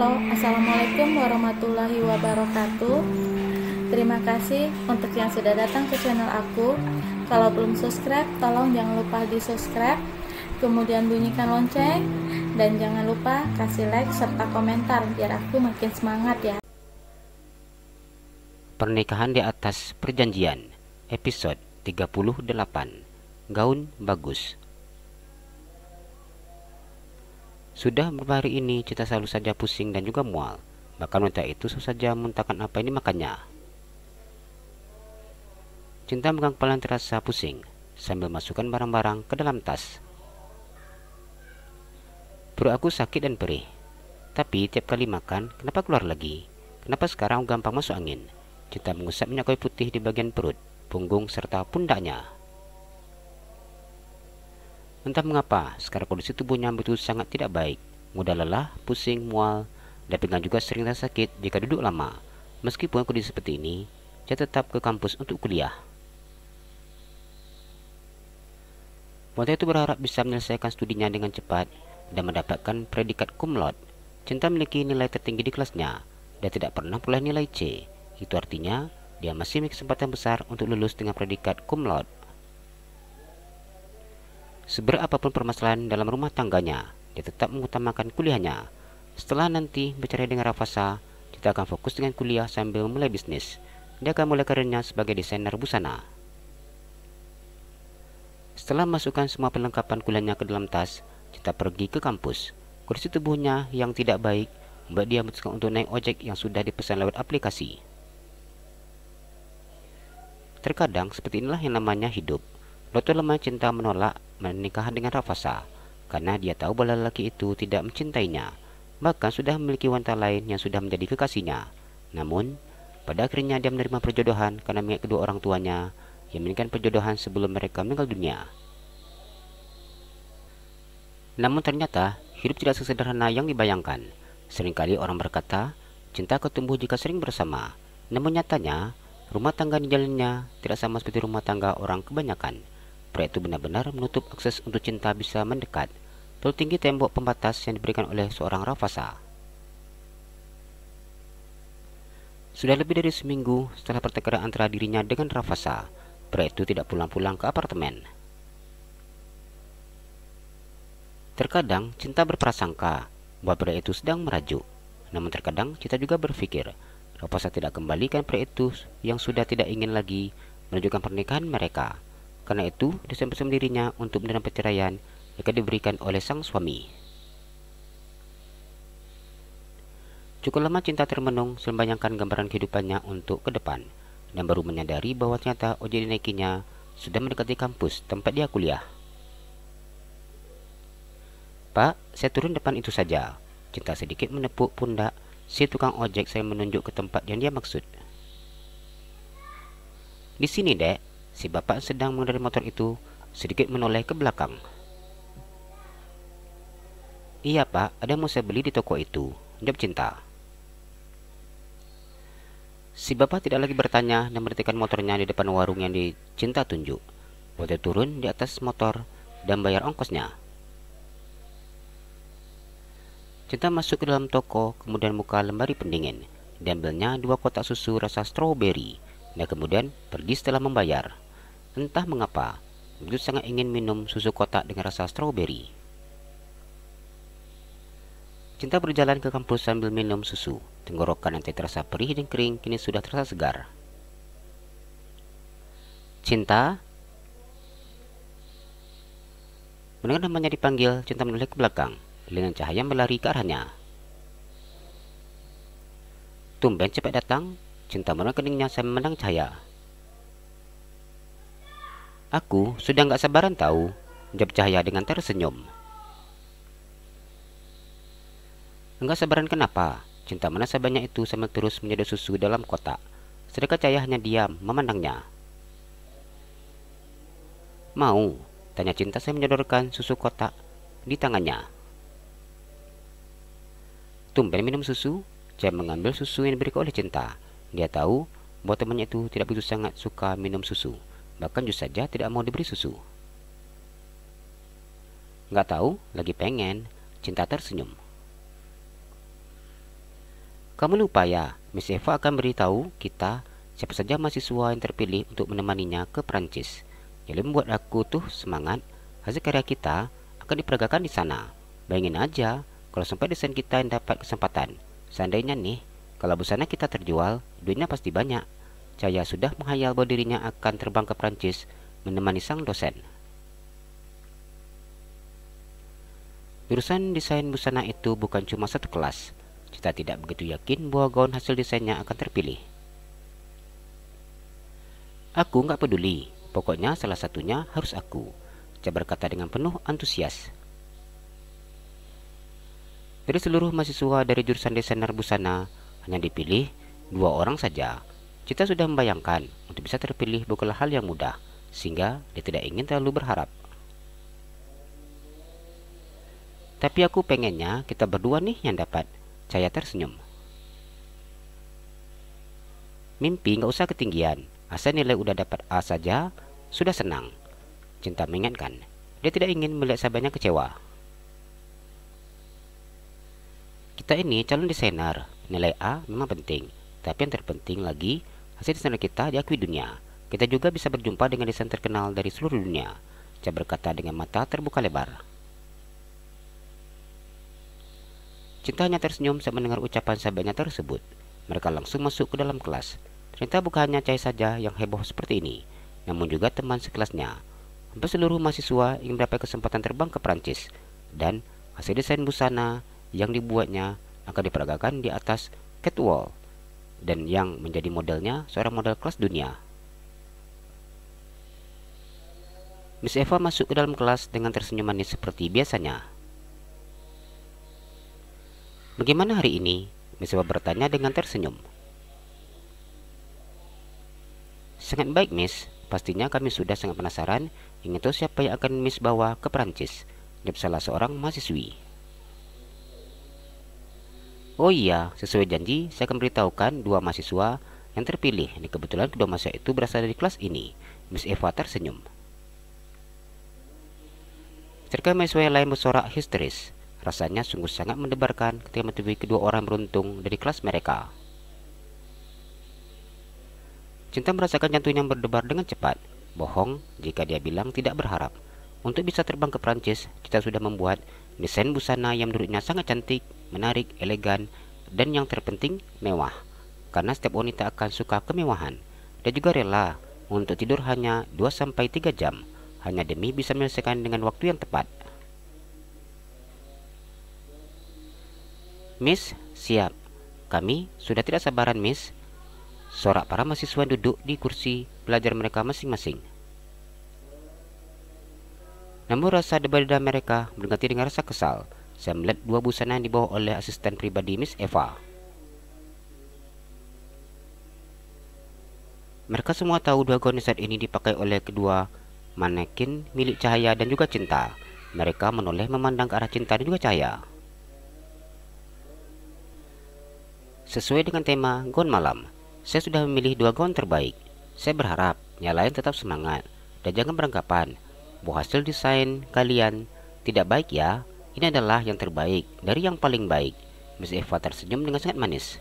Halo, Assalamualaikum warahmatullahi wabarakatuh. Terima kasih untuk yang sudah datang ke channel aku. Kalau belum subscribe, tolong jangan lupa di subscribe, kemudian bunyikan lonceng, dan jangan lupa kasih like serta komentar biar aku makin semangat ya. Pernikahan di atas perjanjian, episode 38. Gaun bagus. Sudah beberapa hari ini Cinta selalu saja pusing dan juga mual. Bahkan wanita itu selalu saja muntahkan apa ini makannya. Cinta megang kepala yang terasa pusing sambil masukkan barang-barang ke dalam tas. Perut aku sakit dan perih. Tapi tiap kali makan, kenapa keluar lagi? Kenapa sekarang gampang masuk angin? Cinta mengusap minyak kayu putih di bagian perut, punggung serta pundaknya. Entah mengapa, sekarang kondisi tubuhnya begitu sangat tidak baik. Mudah lelah, pusing, mual, dan pinggang juga sering terasa sakit jika duduk lama. Meskipun kondisi seperti ini, dia tetap ke kampus untuk kuliah. Wanita itu berharap bisa menyelesaikan studinya dengan cepat dan mendapatkan predikat cum laude. Cinta memiliki nilai tertinggi di kelasnya dan tidak pernah peroleh nilai C. Itu artinya, dia masih memiliki kesempatan besar untuk lulus dengan predikat cum laude. Seberat apapun permasalahan dalam rumah tangganya, dia tetap mengutamakan kuliahnya. Setelah nanti bercerai dengan Rafasa, Cinta akan fokus dengan kuliah sambil mulai bisnis. Dia akan mulai karirnya sebagai desainer busana. Setelah masukkan semua perlengkapan kuliahnya ke dalam tas, Cinta pergi ke kampus. Kondisi tubuhnya yang tidak baik membuat dia memutuskan untuk naik ojek yang sudah dipesan lewat aplikasi. Terkadang seperti inilah yang namanya hidup. Dokter lemah Cinta menolak menikah dengan Rafasa karena dia tahu bahwa lelaki itu tidak mencintainya, bahkan sudah memiliki wanita lain yang sudah menjadi kekasihnya. Namun, pada akhirnya dia menerima perjodohan karena mengingat kedua orang tuanya yang menginginkan perjodohan sebelum mereka meninggal dunia. Namun ternyata, hidup tidak sesederhana yang dibayangkan. Seringkali orang berkata, cinta akan tumbuh jika sering bersama. Namun nyatanya, rumah tangga di jalannya tidak sama seperti rumah tangga orang kebanyakan. Pria itu benar-benar menutup akses untuk Cinta bisa mendekat. Terlalu tinggi tembok pembatas yang diberikan oleh seorang Rafasa. Sudah lebih dari seminggu setelah pertengkaran antara dirinya dengan Rafasa, pria itu tidak pulang-pulang ke apartemen. Terkadang Cinta berprasangka bahwa pria itu sedang merajuk. Namun terkadang Cinta juga berpikir, Rafasa tidak kembalikan pria itu yang sudah tidak ingin lagi menunjukkan pernikahan mereka. Karena itu, dia sempat dirinya untuk menerima perceraian yang diberikan oleh sang suami. Cukup lama Cinta termenung membayangkan gambaran kehidupannya untuk ke depan, dan baru menyadari bahwa ternyata ojek dinaikinya sudah mendekati kampus tempat dia kuliah. "Pak, saya turun depan itu saja." Cinta sedikit menepuk pundak si tukang ojek saya menunjuk ke tempat yang dia maksud. "Di sini, Dek." Si bapak sedang mengendarai motor itu sedikit menoleh ke belakang. "Iya Pak, ada yang mau saya beli di toko itu," jawab Cinta. Si bapak tidak lagi bertanya dan berhentikan motornya di depan warung yang Cinta tunjuk. Waktu turun di atas motor dan bayar ongkosnya. Cinta masuk ke dalam toko, kemudian buka lemari pendingin. Diambilnya 2 kotak susu rasa stroberi, dan kemudian pergi setelah membayar. Entah mengapa, begitu sangat ingin minum susu kotak dengan rasa stroberi. Cinta berjalan ke kampus sambil minum susu. Tenggorokan yang terasa perih dan kering kini sudah terasa segar. "Cinta?" Mendengar namanya dipanggil, Cinta menoleh ke belakang. Dengan cahaya berlari ke arahnya. "Tumben cepat datang." Cinta menekan keningnya sambil memandang cahaya. "Aku sudah gak sabaran tahu," jawab Cahaya dengan tersenyum. "Enggak sabaran kenapa?" Cinta merasa banyak itu sambil terus menyedot susu dalam kotak. Sedangkan Cahaya hanya diam memandangnya. "Mau?" tanya Cinta sambil menyodorkan susu kotak di tangannya. Tumben minum susu. Cahaya mengambil susu yang diberikan oleh Cinta. Dia tahu bahwa temannya itu tidak begitu sangat suka minum susu. Bahkan justru saja tidak mau diberi susu. "Nggak tahu, lagi pengen." Cinta tersenyum. Kamu lupa ya, Miss Eva akan beritahu kita siapa saja mahasiswa yang terpilih untuk menemaninya ke Perancis. Jadi membuat aku tuh semangat. Hasil karya kita akan diperagakan di sana. Bayangin aja kalau sampai desain kita yang dapat kesempatan. Seandainya nih, kalau busana kita terjual, duitnya pasti banyak. Cahaya sudah menghayal bahwa dirinya akan terbang ke Perancis menemani sang dosen. Jurusan desain busana itu bukan cuma satu kelas. Kita tidak begitu yakin bahwa gaun hasil desainnya akan terpilih. Aku nggak peduli, pokoknya salah satunya harus aku, Ca berkata dengan penuh antusias. Dari seluruh mahasiswa dari jurusan desainer busana, hanya dipilih 2 orang saja. Cita sudah membayangkan untuk bisa terpilih bukanlah hal yang mudah, sehingga dia tidak ingin terlalu berharap. Tapi aku pengennya kita berdua nih yang dapat, Cahaya tersenyum. Mimpi nggak usah ketinggian, asal nilai udah dapat A saja, sudah senang. Cinta mengingatkan, dia tidak ingin melihat sahabatnya kecewa. Kita ini calon desainer, nilai A memang penting, tapi yang terpenting lagi, hasil desainer kita diakui dunia. Kita juga bisa berjumpa dengan desain terkenal dari seluruh dunia, Ca berkata dengan mata terbuka lebar. Cinta hanya tersenyum saat mendengar ucapan sahabatnya tersebut. Mereka langsung masuk ke dalam kelas. Ternyata bukan hanya Cahaya saja yang heboh seperti ini, namun juga teman sekelasnya. Hampir seluruh mahasiswa ingin mendapat kesempatan terbang ke Prancis, dan hasil desain busana yang dibuatnya akan diperagakan di atas catwalk, dan yang menjadi modelnya seorang model kelas dunia. Miss Eva masuk ke dalam kelas dengan tersenyum manis seperti biasanya. Bagaimana hari ini? Miss Eva bertanya dengan tersenyum. Sangat baik, Miss. Pastinya kami sudah sangat penasaran ingin tahu siapa yang akan Miss bawa ke Prancis, jawab salah seorang mahasiswi. Oh iya, sesuai janji, saya akan beritahukan 2 mahasiswa yang terpilih. Ini kebetulan kedua mahasiswa itu berasal dari kelas ini. Miss Eva tersenyum. Serta mahasiswa yang lain bersorak histeris. Rasanya sungguh sangat mendebarkan ketika menemui kedua orang beruntung dari kelas mereka. Cinta merasakan jantungnya berdebar dengan cepat. Bohong jika dia bilang tidak berharap. Untuk bisa terbang ke Prancis, Cinta sudah membuat desain busana yang menurutnya sangat cantik, menarik, elegan, dan yang terpenting mewah. Karena setiap wanita akan suka kemewahan. Dia juga rela untuk tidur hanya 2-3 jam, hanya demi bisa menyelesaikan dengan waktu yang tepat. Miss, siap. Kami sudah tidak sabaran, Miss. Sorak para mahasiswa duduk di kursi belajar mereka masing-masing. Namun rasa debar-debar mereka berganti dengan rasa kesal. Saya melihat 2 busana yang dibawa oleh asisten pribadi Miss Eva. Mereka semua tahu 2 gaun saat ini dipakai oleh kedua manekin milik Cahaya dan juga Cinta. Mereka menoleh memandang ke arah Cinta dan juga Cahaya. Sesuai dengan tema gaun malam, saya sudah memilih 2 gaun terbaik. Saya berharap yang lain tetap semangat dan jangan beranggapan bahwa hasil desain kalian tidak baik ya. Ini adalah yang terbaik dari yang paling baik. Miss Eva tersenyum dengan sangat manis.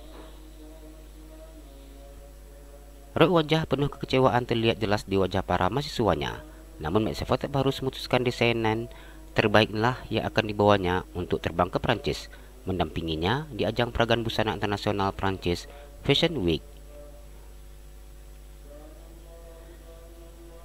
Raut wajah penuh kekecewaan terlihat jelas di wajah para mahasiswanya. Namun Miss Eva tetap harus memutuskan desainan terbaiklah yang akan dibawanya untuk terbang ke Prancis, mendampinginya di ajang peragaan busana internasional Prancis Fashion Week.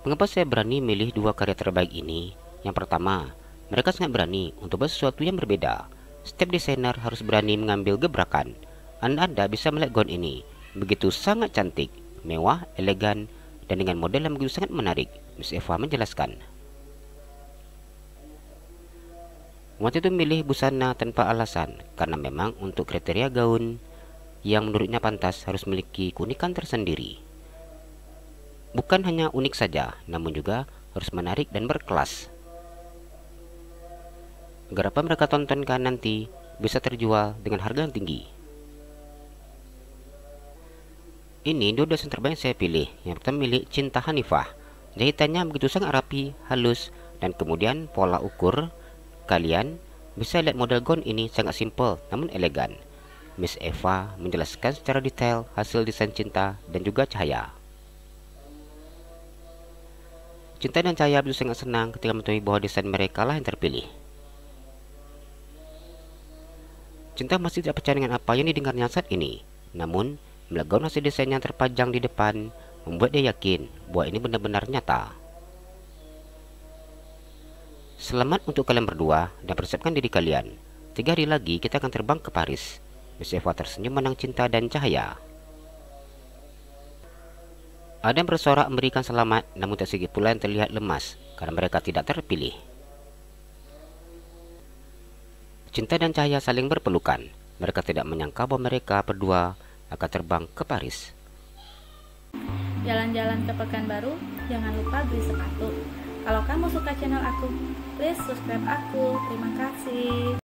Mengapa saya berani milih 2 karya terbaik ini? Yang pertama, mereka sangat berani untuk buat sesuatu yang berbeda. Setiap desainer harus berani mengambil gebrakan. Anda bisa melihat gaun ini, begitu sangat cantik, mewah, elegan, dan dengan model yang begitu sangat menarik, Miss Eva menjelaskan. Wanita itu memilih busana tanpa alasan, karena memang untuk kriteria gaun yang menurutnya pantas harus memiliki keunikan tersendiri. Bukan hanya unik saja, namun juga harus menarik dan berkelas. Agar apa mereka tontonkan nanti bisa terjual dengan harga yang tinggi. Ini 2 desain terbaik yang saya pilih. Yang pertama milik Cinta Hanifah. Jahitannya begitu sangat rapi, halus, dan kemudian pola ukur. Kalian bisa lihat model gaun ini sangat simpel namun elegan. Miss Eva menjelaskan secara detail hasil desain Cinta dan juga Cahaya. Cinta dan Cahaya begitu sangat senang ketika mengetahui bahwa desain mereka lah yang terpilih. Cinta masih tidak percaya dengan apa yang didengarnya saat ini. Namun, melihat gaun hasil desain yang terpajang di depan membuat dia yakin bahwa ini benar-benar nyata. Selamat untuk kalian berdua dan persiapkan diri kalian. 3 hari lagi kita akan terbang ke Paris. Miss Eva tersenyum menang Cinta dan Cahaya. Ada yang bersorak memberikan selamat, namun tak sedikit pula yang terlihat lemas karena mereka tidak terpilih. Cinta dan Cahaya saling berpelukan. Mereka tidak menyangka bahwa mereka berdua akan terbang ke Paris. Jalan-jalan ke Pekanbaru, jangan lupa beli sepatu. Kalau kamu suka channel aku, please subscribe aku. Terima kasih.